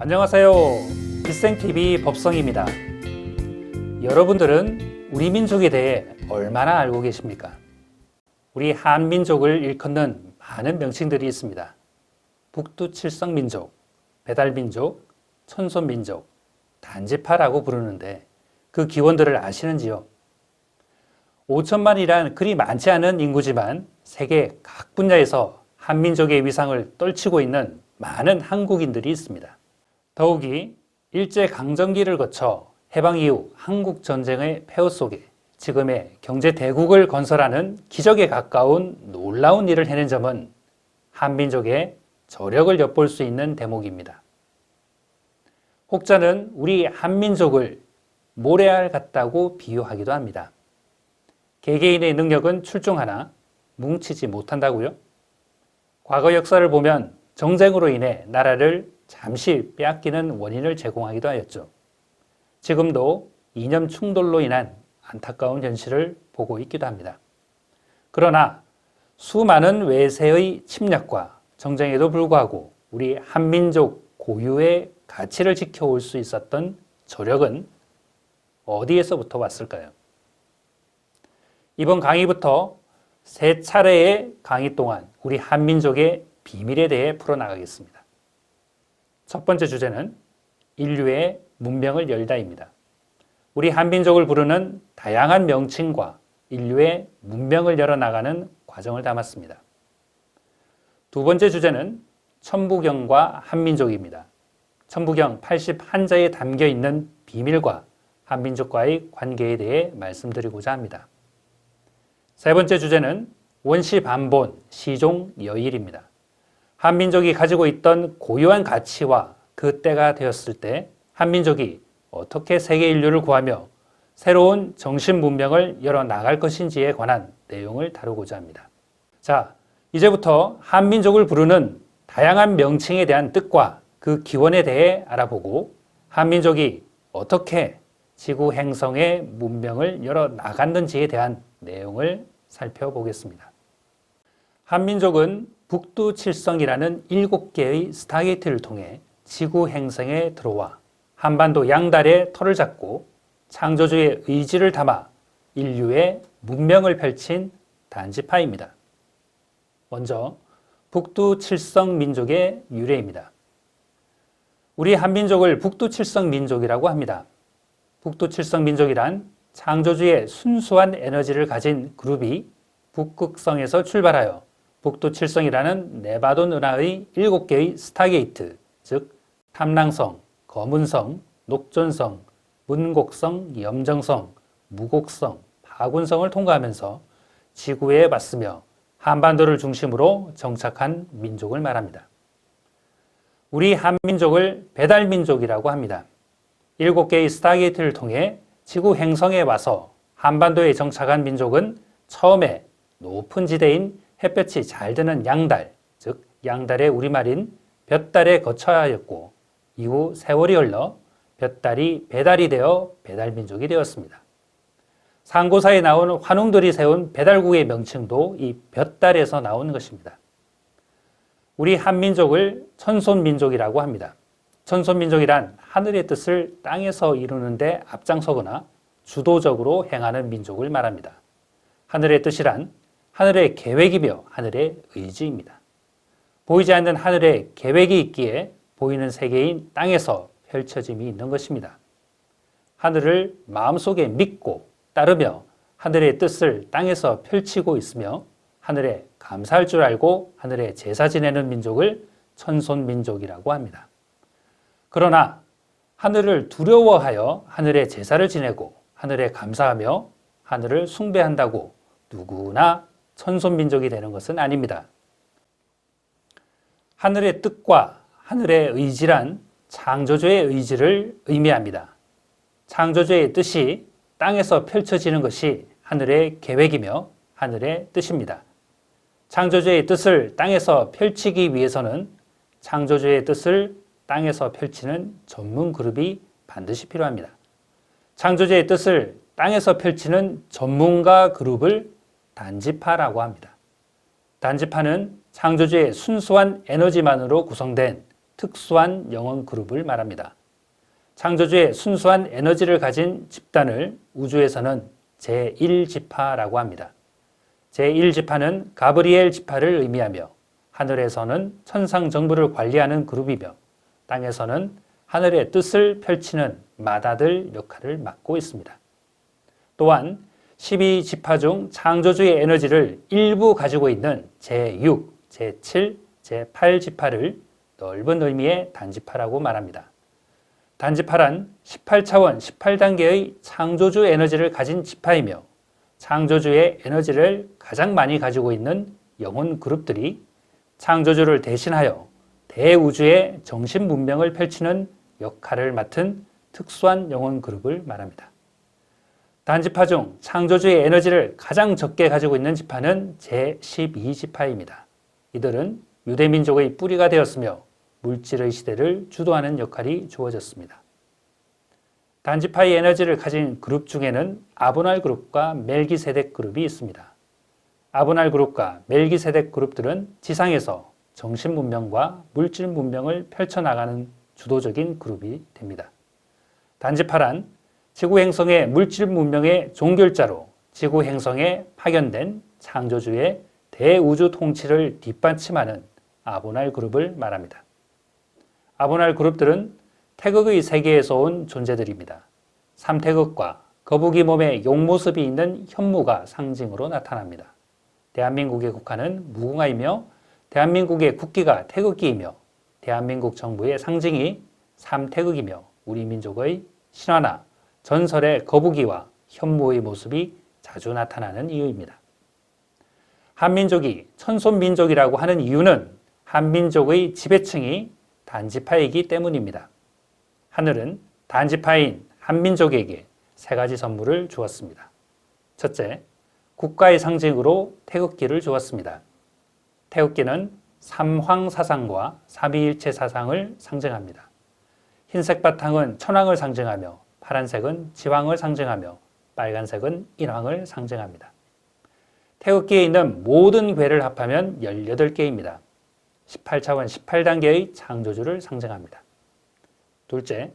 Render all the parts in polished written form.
안녕하세요. 기생TV 법성입니다. 여러분들은 우리 민족에 대해 얼마나 알고 계십니까? 우리 한민족을 일컫는 많은 명칭들이 있습니다. 북두칠성민족, 배달민족, 천손민족, 단지파라고 부르는데 그 기원들을 아시는지요? 5천만이란 그리 많지 않은 인구지만 세계 각 분야에서 한민족의 위상을 떨치고 있는 많은 한국인들이 있습니다. 더욱이 일제강점기를 거쳐 해방 이후 한국전쟁의 폐허 속에 지금의 경제대국을 건설하는 기적에 가까운 놀라운 일을 해낸 점은 한민족의 저력을 엿볼 수 있는 대목입니다. 혹자는 우리 한민족을 모래알 같다고 비유하기도 합니다. 개개인의 능력은 출중하나 뭉치지 못한다고요? 과거 역사를 보면 정쟁으로 인해 나라를 잠시 빼앗기는 원인을 제공하기도 하였죠. 지금도 이념 충돌로 인한 안타까운 현실을 보고 있기도 합니다. 그러나 수많은 외세의 침략과 정쟁에도 불구하고 우리 한민족 고유의 가치를 지켜올 수 있었던 저력은 어디에서부터 왔을까요? 이번 강의부터 세 차례의 강의 동안 우리 한민족의 비밀에 대해 풀어나가겠습니다. 첫 번째 주제는 인류의 문명을 열다입니다. 우리 한민족을 부르는 다양한 명칭과 인류의 문명을 열어나가는 과정을 담았습니다. 두 번째 주제는 천부경과 한민족입니다. 천부경 81자에 담겨있는 비밀과 한민족과의 관계에 대해 말씀드리고자 합니다. 세 번째 주제는 원시반본, 시종여일입니다. 한민족이 가지고 있던 고유한 가치와 그 때가 되었을 때 한민족이 어떻게 세계 인류를 구하며 새로운 정신 문명을 열어나갈 것인지에 관한 내용을 다루고자 합니다. 자, 이제부터 한민족을 부르는 다양한 명칭에 대한 뜻과 그 기원에 대해 알아보고 한민족이 어떻게 지구 행성의 문명을 열어나갔는지에 대한 내용을 살펴보겠습니다. 한민족은 북두칠성이라는 7개의 스타게이트를 통해 지구 행성에 들어와 한반도 양달의 털을 잡고 창조주의 의지를 담아 인류의 문명을 펼친 단지파입니다. 먼저 북두칠성 민족의 유래입니다. 우리 한민족을 북두칠성 민족이라고 합니다. 북두칠성 민족이란 창조주의 순수한 에너지를 가진 그룹이 북극성에서 출발하여 북두칠성이라는 네바돈 은하의 7개의 스타게이트, 즉 탐랑성, 거문성, 녹존성, 문곡성, 염정성, 무곡성, 파군성을 통과하면서 지구에 맞으며 한반도를 중심으로 정착한 민족을 말합니다. 우리 한민족을 배달민족이라고 합니다. 7개의 스타게이트를 통해 지구 행성에 와서 한반도에 정착한 민족은 처음에 높은 지대인 햇볕이 잘 드는 양달, 즉 양달의 우리말인 볕달에 거쳐야 하였고 이후 세월이 흘러 볕달이 배달이 되어 배달민족이 되었습니다. 상고사에 나온 환웅들이 세운 배달국의 명칭도 이 볕달에서 나온 것입니다. 우리 한민족을 천손민족이라고 합니다. 천손민족이란 하늘의 뜻을 땅에서 이루는 데 앞장서거나 주도적으로 행하는 민족을 말합니다. 하늘의 뜻이란 하늘의 계획이며 하늘의 의지입니다. 보이지 않는 하늘의 계획이 있기에 보이는 세계인 땅에서 펼쳐짐이 있는 것입니다. 하늘을 마음속에 믿고 따르며 하늘의 뜻을 땅에서 펼치고 있으며 하늘에 감사할 줄 알고 하늘에 제사 지내는 민족을 천손민족이라고 합니다. 그러나 하늘을 두려워하여 하늘에 제사를 지내고 하늘에 감사하며 하늘을 숭배한다고 누구나 천손민족이 되는 것은 아닙니다. 하늘의 뜻과 하늘의 의지란 창조주의 의지를 의미합니다. 창조주의 뜻이 땅에서 펼쳐지는 것이 하늘의 계획이며 하늘의 뜻입니다. 창조주의 뜻을 땅에서 펼치기 위해서는 창조주의 뜻을 땅에서 펼치는 전문 그룹이 반드시 필요합니다. 창조주의 뜻을 땅에서 펼치는 전문가 그룹을 단지파라고 합니다. 단지파는 창조주의 순수한 에너지만으로 구성된 특수한 영혼 그룹을 말합니다. 창조주의 순수한 에너지를 가진 집단을 우주에서는 제1지파라고 합니다. 제1지파는 가브리엘 지파를 의미하며 하늘에서는 천상 정부를 관리하는 그룹이며 땅에서는 하늘의 뜻을 펼치는 마다들 역할을 맡고 있습니다. 또한 12지파 중 창조주의 에너지를 일부 가지고 있는 제6, 제7, 제8지파를 넓은 의미의 단지파라고 말합니다. 단지파란 18차원 18단계의 창조주 에너지를 가진 지파이며 창조주의 에너지를 가장 많이 가지고 있는 영혼 그룹들이 창조주를 대신하여 대우주의 정신 문명을 펼치는 역할을 맡은 특수한 영혼 그룹을 말합니다. 단지파 중 창조주의 에너지를 가장 적게 가지고 있는 지파는 제12지파입니다. 이들은 유대민족의 뿌리가 되었으며 물질의 시대를 주도하는 역할이 주어졌습니다. 단지파의 에너지를 가진 그룹 중에는 아보날 그룹과 멜기세덱 그룹이 있습니다. 아보날 그룹과 멜기세덱 그룹들은 지상에서 정신 문명과 물질 문명을 펼쳐나가는 주도적인 그룹이 됩니다. 단지파란 지구 행성의 물질 문명의 종결자로 지구 행성에 파견된 창조주의 대우주 통치를 뒷받침하는 아보날 그룹을 말합니다. 아보날 그룹들은 태극의 세계에서 온 존재들입니다. 삼태극과 거북이 몸에 용모습이 있는 현무가 상징으로 나타납니다. 대한민국의 국화는 무궁화이며 대한민국의 국기가 태극기이며 대한민국 정부의 상징이 삼태극이며 우리 민족의 신화나 전설의 거북이와 현무의 모습이 자주 나타나는 이유입니다. 한민족이 천손민족이라고 하는 이유는 한민족의 지배층이 단지파이기 때문입니다. 하늘은 단지파인 한민족에게 세 가지 선물을 주었습니다. 첫째, 국가의 상징으로 태극기를 주었습니다. 태극기는 삼황사상과 삼위일체 사상을 상징합니다. 흰색 바탕은 천황을 상징하며 파란색은 지황을 상징하며 빨간색은 인황을 상징합니다. 태극기에 있는 모든 궤를 합하면 18개입니다. 18차원 18단계의 창조주를 상징합니다. 둘째,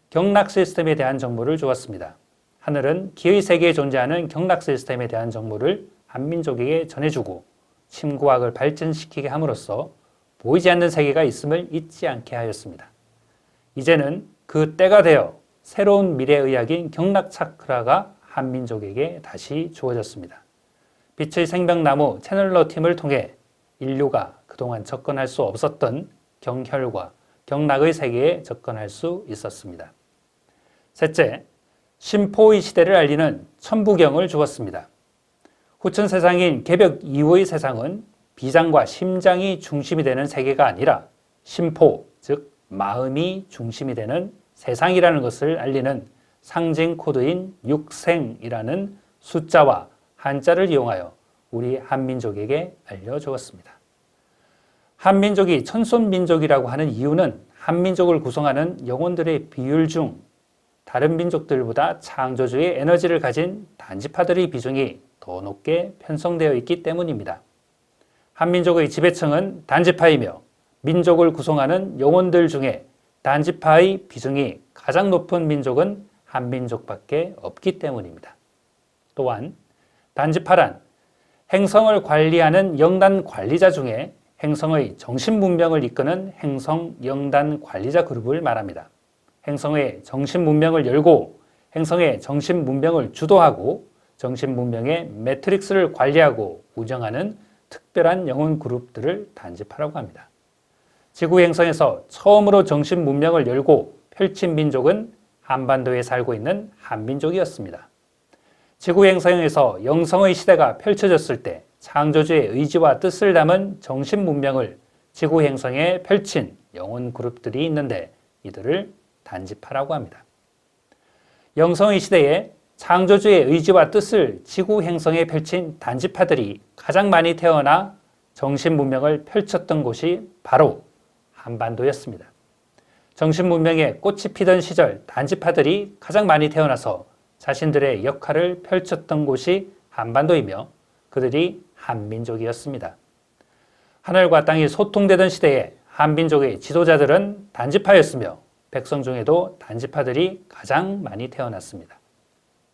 경락 시스템에 대한 정보를 주었습니다. 하늘은 기의 세계에 존재하는 경락 시스템에 대한 정보를 한민족에게 전해주고 침구학을 발전시키게 함으로써 보이지 않는 세계가 있음을 잊지 않게 하였습니다. 이제는 그 때가 되어 새로운 미래의학인 경락 차크라가 한민족에게 다시 주어졌습니다. 빛의 생명나무 채널러 팀을 통해 인류가 그동안 접근할 수 없었던 경혈과 경락의 세계에 접근할 수 있었습니다. 셋째, 심포의 시대를 알리는 천부경을 주었습니다. 후천 세상인 개벽 이후의 세상은 비장과 심장이 중심이 되는 세계가 아니라 심포, 즉 마음이 중심이 되는 세상이라는 것을 알리는 상징 코드인 육생이라는 숫자와 한자를 이용하여 우리 한민족에게 알려주었습니다. 한민족이 천손민족이라고 하는 이유는 한민족을 구성하는 영혼들의 비율 중 다른 민족들보다 창조주의 에너지를 가진 단지파들의 비중이 더 높게 편성되어 있기 때문입니다. 한민족의 지배층은 단지파이며 민족을 구성하는 영혼들 중에 단지파의 비중이 가장 높은 민족은 한민족밖에 없기 때문입니다. 또한 단지파란 행성을 관리하는 영단 관리자 중에 행성의 정신 문명을 이끄는 행성 영단 관리자 그룹을 말합니다. 행성의 정신 문명을 열고 행성의 정신 문명을 주도하고 정신 문명의 매트릭스를 관리하고 운영하는 특별한 영혼 그룹들을 단지파라고 합니다. 지구 행성에서 처음으로 정신 문명을 열고 펼친 민족은 한반도에 살고 있는 한민족이었습니다. 지구 행성에서 영성의 시대가 펼쳐졌을 때 창조주의 의지와 뜻을 담은 정신 문명을 지구 행성에 펼친 영혼 그룹들이 있는데 이들을 단지파라고 합니다. 영성의 시대에 창조주의 의지와 뜻을 지구 행성에 펼친 단지파들이 가장 많이 태어나 정신 문명을 펼쳤던 곳이 바로 한반도였습니다. 정신 문명에 꽃이 피던 시절 단지파들이 가장 많이 태어나서 자신들의 역할을 펼쳤던 곳이 한반도이며 그들이 한민족이었습니다. 하늘과 땅이 소통되던 시대에 한민족의 지도자들은 단지파였으며 백성 중에도 단지파들이 가장 많이 태어났습니다.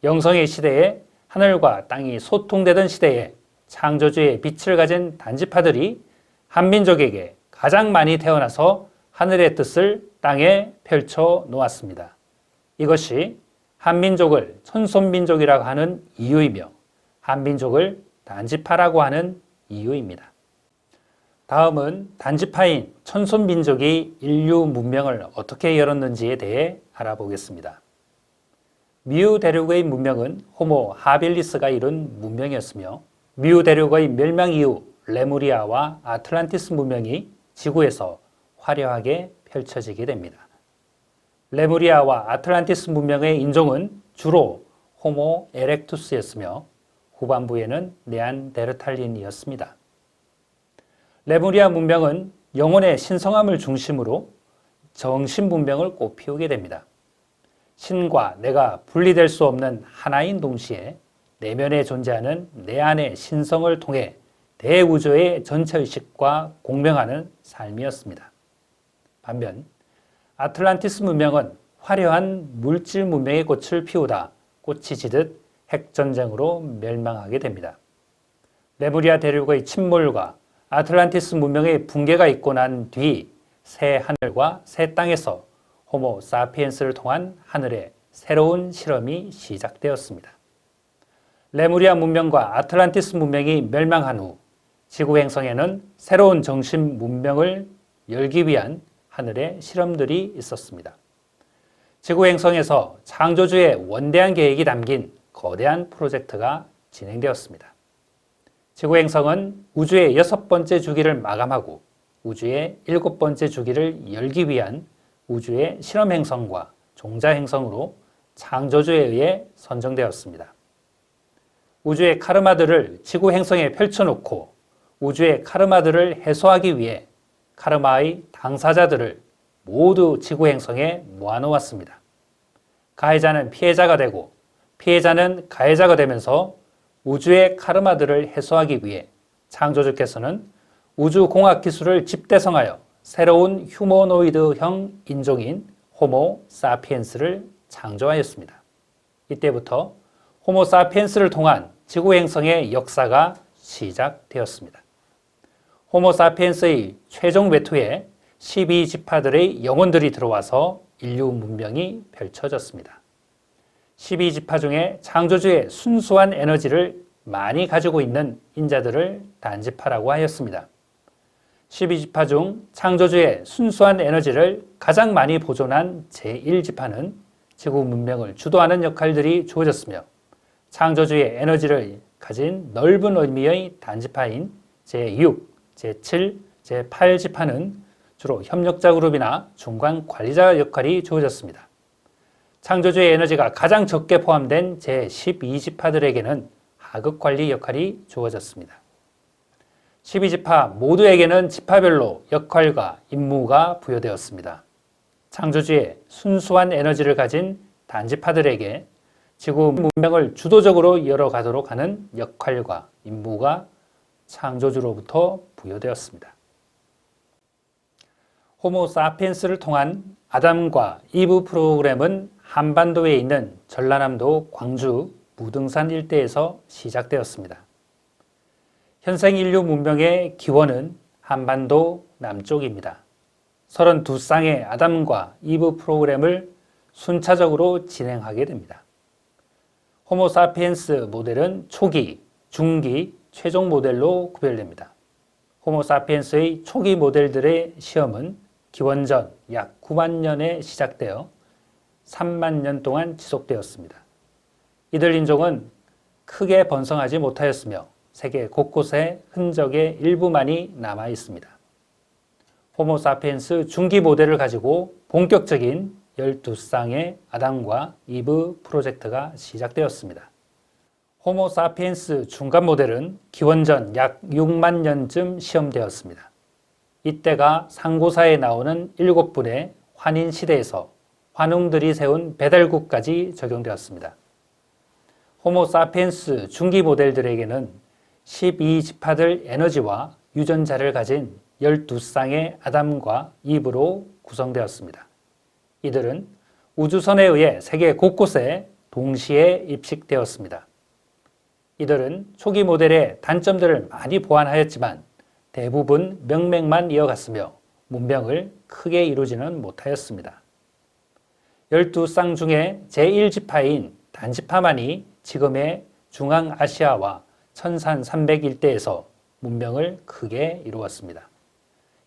영성의 시대에 하늘과 땅이 소통되던 시대에 창조주의 빛을 가진 단지파들이 한민족에게 가장 많이 태어나서 하늘의 뜻을 땅에 펼쳐 놓았습니다. 이것이 한민족을 천손민족이라고 하는 이유이며 한민족을 단지파라고 하는 이유입니다. 다음은 단지파인 천손민족이 인류 문명을 어떻게 열었는지에 대해 알아보겠습니다. 미우 대륙의 문명은 호모 하빌리스가 이룬 문명이었으며 미우 대륙의 멸망 이후 레무리아와 아틀란티스 문명이 지구에서 화려하게 펼쳐지게 됩니다. 레무리아와 아틀란티스 문명의 인종은 주로 호모 에렉투스였으며 후반부에는 네안데르탈린이었습니다. 레무리아 문명은 영혼의 신성함을 중심으로 정신 문명을 꽃피우게 됩니다. 신과 내가 분리될 수 없는 하나인 동시에 내면에 존재하는 내 안의 신성을 통해 대우주의 전체의식과 공명하는 삶이었습니다. 반면 아틀란티스 문명은 화려한 물질 문명의 꽃을 피우다 꽃이 지듯 핵전쟁으로 멸망하게 됩니다. 레무리아 대륙의 침몰과 아틀란티스 문명의 붕괴가 있고 난 뒤 새 하늘과 새 땅에서 호모 사피엔스를 통한 하늘의 새로운 실험이 시작되었습니다. 레무리아 문명과 아틀란티스 문명이 멸망한 후 지구 행성에는 새로운 정신 문명을 열기 위한 하늘의 실험들이 있었습니다. 지구 행성에서 창조주의 원대한 계획이 담긴 거대한 프로젝트가 진행되었습니다. 지구 행성은 우주의 6번째 주기를 마감하고 우주의 7번째 주기를 열기 위한 우주의 실험 행성과 종자 행성으로 창조주에 의해 선정되었습니다. 우주의 카르마들을 지구 행성에 펼쳐놓고 우주의 카르마들을 해소하기 위해 카르마의 당사자들을 모두 지구 행성에 모아놓았습니다. 가해자는 피해자가 되고 피해자는 가해자가 되면서 우주의 카르마들을 해소하기 위해 창조주께서는 우주공학 기술을 집대성하여 새로운 휴머노이드형 인종인 호모 사피엔스를 창조하였습니다. 이때부터 호모 사피엔스를 통한 지구 행성의 역사가 시작되었습니다. 호모 사피엔스의 최종 외투에 12지파들의 영혼들이 들어와서 인류 문명이 펼쳐졌습니다. 12지파 중에 창조주의 순수한 에너지를 많이 가지고 있는 인자들을 단지파라고 하였습니다. 12지파 중 창조주의 순수한 에너지를 가장 많이 보존한 제1지파는 지구 문명을 주도하는 역할들이 주어졌으며 창조주의 에너지를 가진 넓은 의미의 단지파인 제6, 제7, 제8지파는 주로 협력자 그룹이나 중간 관리자 역할이 주어졌습니다. 창조주의 에너지가 가장 적게 포함된 제12지파들에게는 하급 관리 역할이 주어졌습니다. 12지파 모두에게는 지파별로 역할과 임무가 부여되었습니다. 창조주의 순수한 에너지를 가진 단지파들에게 지구 문명을 주도적으로 열어가도록 하는 역할과 임무가 창조주로부터 부여되었습니다. 호모 사피엔스를 통한 아담과 이브 프로그램은 한반도에 있는 전라남도 광주 무등산 일대에서 시작되었습니다. 현생 인류 문명의 기원은 한반도 남쪽입니다. 32쌍의 아담과 이브 프로그램을 순차적으로 진행하게 됩니다. 호모 사피엔스 모델은 초기, 중기, 최종 모델로 구별됩니다. 호모 사피엔스의 초기 모델들의 시험은 기원전 약 9만 년에 시작되어 3만 년 동안 지속되었습니다. 이들 인종은 크게 번성하지 못하였으며 세계 곳곳에 흔적의 일부만이 남아 있습니다. 호모 사피엔스 중기 모델을 가지고 본격적인 12쌍의 아담과 이브 프로젝트가 시작되었습니다. 호모 사피엔스 중간 모델은 기원전 약 6만 년쯤 시험되었습니다. 이때가 상고사에 나오는 7분의 환인 시대에서 환웅들이 세운 배달국까지 적용되었습니다. 호모 사피엔스 중기 모델들에게는 12지파들 에너지와 유전자를 가진 12쌍의 아담과 이브로 구성되었습니다. 이들은 우주선에 의해 세계 곳곳에 동시에 입식되었습니다. 이들은 초기 모델의 단점들을 많이 보완하였지만 대부분 명맥만 이어갔으며 문명을 크게 이루지는 못하였습니다. 12쌍 중에 제1지파인 단지파만이 지금의 중앙아시아와 천산 산맥 일대에서 문명을 크게 이루었습니다.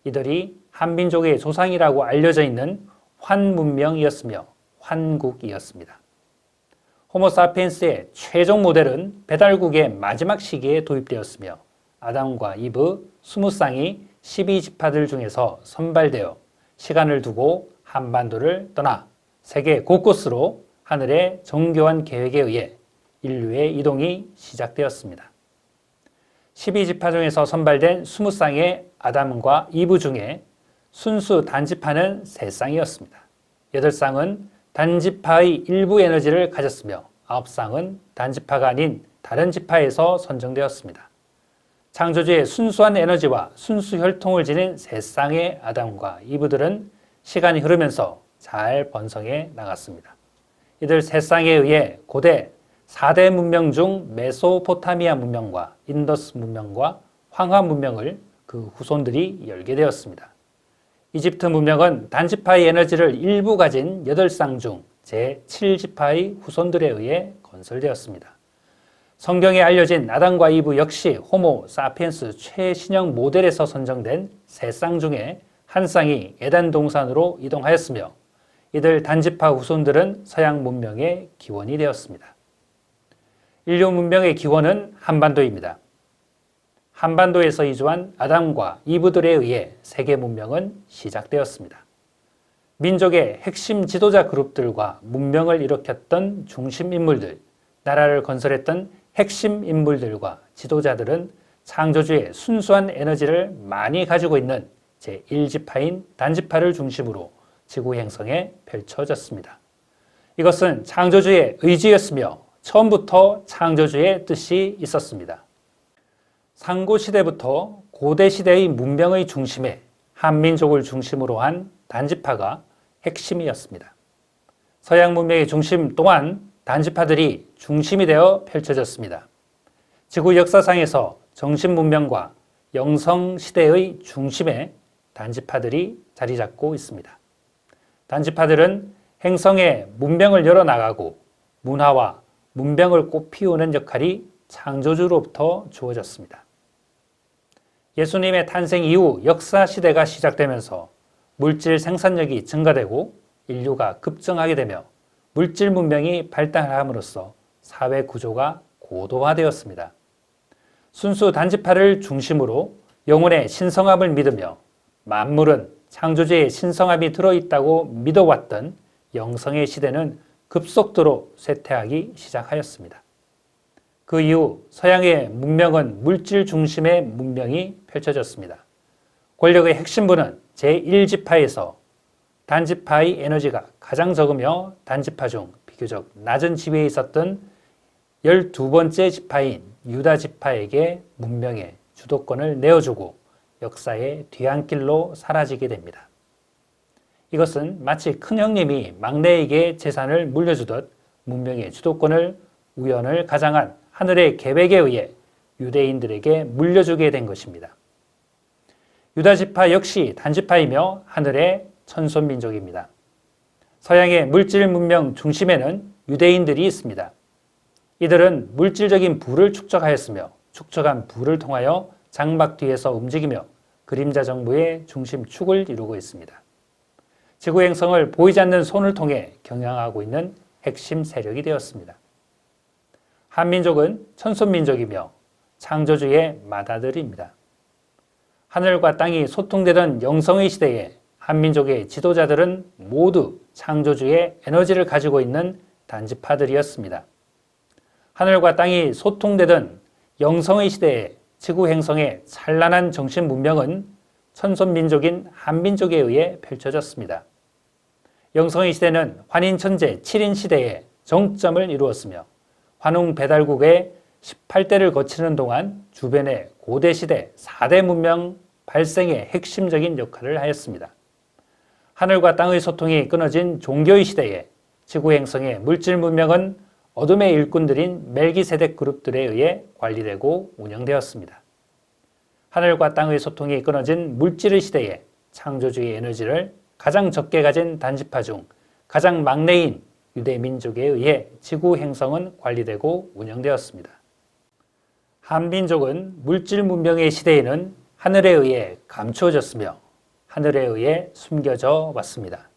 이들이 한민족의 조상이라고 알려져 있는 환문명이었으며 환국이었습니다. 호모사피엔스의 최종 모델은 배달국의 마지막 시기에 도입되었으며 아담과 이브 20쌍이 12지파들 중에서 선발되어 시간을 두고 한반도를 떠나 세계 곳곳으로 하늘의 정교한 계획에 의해 인류의 이동이 시작되었습니다. 12지파 중에서 선발된 20쌍의 아담과 이브 중에 순수 단지파는 3쌍이었습니다. 8쌍은 단지파의 일부 에너지를 가졌으며 9쌍은 단지파가 아닌 다른 지파에서 선정되었습니다. 창조주의 순수한 에너지와 순수 혈통을 지닌 3쌍의 아담과 이브들은 시간이 흐르면서 잘 번성해 나갔습니다. 이들 3쌍에 의해 고대 4대 문명 중 메소포타미아 문명과 인더스 문명과 황하 문명을 그 후손들이 열게 되었습니다. 이집트 문명은 단지파의 에너지를 일부 가진 8쌍 중 제7지파의 후손들에 의해 건설되었습니다. 성경에 알려진 아담과 이브 역시 호모 사피엔스 최신형 모델에서 선정된 3쌍 중에 한 쌍이 에덴 동산으로 이동하였으며 이들 단지파 후손들은 서양 문명의 기원이 되었습니다. 인류 문명의 기원은 한반도입니다. 한반도에서 이주한 아담과 이브들에 의해 세계 문명은 시작되었습니다. 민족의 핵심 지도자 그룹들과 문명을 일으켰던 중심 인물들, 나라를 건설했던 핵심 인물들과 지도자들은 창조주의 순수한 에너지를 많이 가지고 있는 제1지파인 단지파를 중심으로 지구 행성에 펼쳐졌습니다. 이것은 창조주의 의지였으며 처음부터 창조주의 뜻이 있었습니다. 상고시대부터 고대시대의 문명의 중심에 한민족을 중심으로 한 단지파가 핵심이었습니다. 서양 문명의 중심 또한 단지파들이 중심이 되어 펼쳐졌습니다. 지구 역사상에서 정신 문명과 영성시대의 중심에 단지파들이 자리 잡고 있습니다. 단지파들은 행성에 문명을 열어나가고 문화와 문명을 꽃피우는 역할이 창조주로부터 주어졌습니다. 예수님의 탄생 이후 역사시대가 시작되면서 물질 생산력이 증가되고 인류가 급증하게 되며 물질 문명이 발달함으로써 사회 구조가 고도화되었습니다. 순수 단지파를 중심으로 영혼의 신성함을 믿으며 만물은 창조주의 신성함이 들어있다고 믿어왔던 영성의 시대는 급속도로 쇠퇴하기 시작하였습니다. 그 이후 서양의 문명은 물질 중심의 문명이 펼쳐졌습니다. 권력의 핵심부는 제1지파에서 단지파의 에너지가 가장 적으며 단지파 중 비교적 낮은 지위에 있었던 12번째 지파인 유다 지파에게 문명의 주도권을 내어주고 역사의 뒤안길로 사라지게 됩니다. 이것은 마치 큰 형님이 막내에게 재산을 물려주듯 문명의 주도권을 우연을 가장한 하늘의 계획에 의해 유대인들에게 물려주게 된 것입니다. 유다 지파 역시 단지파이며 하늘의 천손민족입니다. 서양의 물질 문명 중심에는 유대인들이 있습니다. 이들은 물질적인 부를 축적하였으며 축적한 부를 통하여 장막 뒤에서 움직이며 그림자 정부의 중심축을 이루고 있습니다. 지구 행성을 보이지 않는 손을 통해 경영하고 있는 핵심 세력이 되었습니다. 한민족은 천손민족이며 창조주의 맏아들입니다. 하늘과 땅이 소통되던 영성의 시대에 한민족의 지도자들은 모두 창조주의 에너지를 가지고 있는 단지파들이었습니다. 하늘과 땅이 소통되던 영성의 시대에 지구 행성의 찬란한 정신 문명은 천손민족인 한민족에 의해 펼쳐졌습니다. 영성의 시대는 환인천재 7인 시대에 정점을 이루었으며 환웅 배달국의 18대를 거치는 동안 주변의 고대시대 4대 문명 발생에 핵심적인 역할을 하였습니다. 하늘과 땅의 소통이 끊어진 종교의 시대에 지구 행성의 물질 문명은 어둠의 일꾼들인 멜기세덱 그룹들에 의해 관리되고 운영되었습니다. 하늘과 땅의 소통이 끊어진 물질의 시대에 창조주의 에너지를 가장 적게 가진 단지파 중 가장 막내인 유대민족에 의해 지구 행성은 관리되고 운영되었습니다. 한민족은 물질 문명의 시대에는 하늘에 의해 감추어졌으며 하늘에 의해 숨겨져 왔습니다.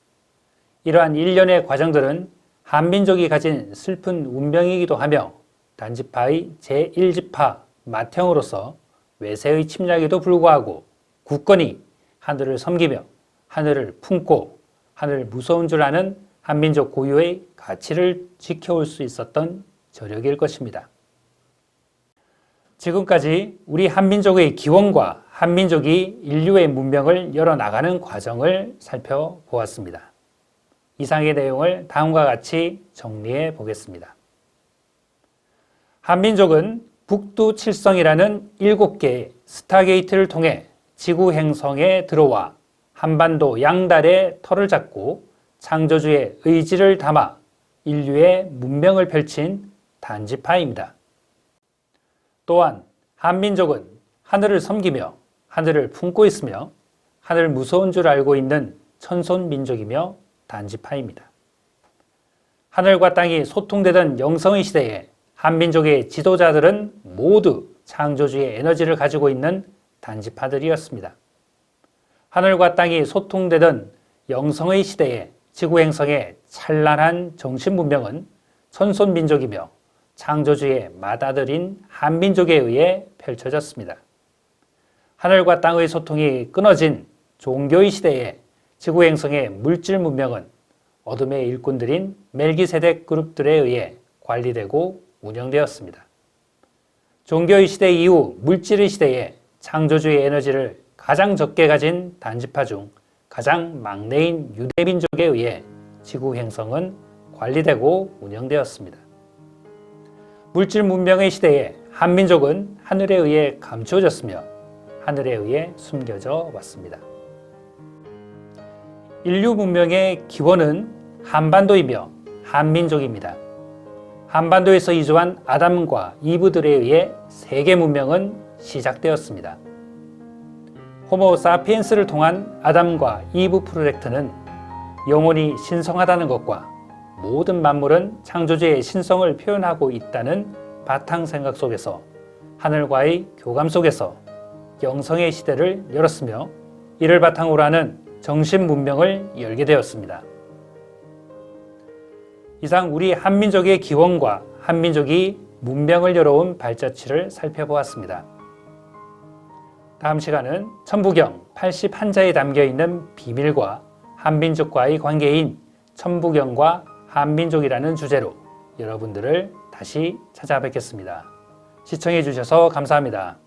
이러한 일련의 과정들은 한민족이 가진 슬픈 운명이기도 하며 단지파의 제1지파 맏형으로서 외세의 침략에도 불구하고 굳건히 하늘을 섬기며 하늘을 품고 하늘 무서운 줄 아는 한민족 고유의 가치를 지켜올 수 있었던 저력일 것입니다. 지금까지 우리 한민족의 기원과 한민족이 인류의 문명을 열어나가는 과정을 살펴보았습니다. 이상의 내용을 다음과 같이 정리해 보겠습니다. 한민족은 북두칠성이라는 7개의 스타게이트를 통해 지구 행성에 들어와 한반도 양달의 털을 잡고 창조주의 의지를 담아 인류의 문명을 펼친 단지파입니다. 또한 한민족은 하늘을 섬기며 하늘을 품고 있으며 하늘 무서운 줄 알고 있는 천손민족이며 단지파입니다. 하늘과 땅이 소통되던 영성의 시대에 한민족의 지도자들은 모두 창조주의 에너지를 가지고 있는 단지파들이었습니다. 하늘과 땅이 소통되던 영성의 시대에 지구행성의 찬란한 정신문명은 천손민족이며 창조주의 맏아들인 한민족에 의해 펼쳐졌습니다. 하늘과 땅의 소통이 끊어진 종교의 시대에 지구행성의 물질 문명은 어둠의 일꾼들인 멜기세덱 그룹들에 의해 관리되고 운영되었습니다. 종교의 시대 이후 물질의 시대에 창조주의 에너지를 가장 적게 가진 단지파 중 가장 막내인 유대민족에 의해 지구행성은 관리되고 운영되었습니다. 물질 문명의 시대에 한민족은 하늘에 의해 감추어졌으며 하늘에 의해 숨겨져 왔습니다. 인류 문명의 기원은 한반도이며 한민족입니다. 한반도에서 이주한 아담과 이브들에 의해 세계 문명은 시작되었습니다. 호모 사피엔스를 통한 아담과 이브 프로젝트는 영혼이 신성하다는 것과 모든 만물은 창조주의 신성을 표현하고 있다는 바탕 생각 속에서 하늘과의 교감 속에서 영성의 시대를 열었으며 이를 바탕으로 하는 정신 문명을 열게 되었습니다. 이상 우리 한민족의 기원과 한민족이 문명을 열어온 발자취를 살펴보았습니다. 다음 시간은 천부경 81자에 담겨있는 비밀과 한민족과의 관계인 천부경과 한민족이라는 주제로 여러분들을 다시 찾아뵙겠습니다. 시청해 주셔서 감사합니다.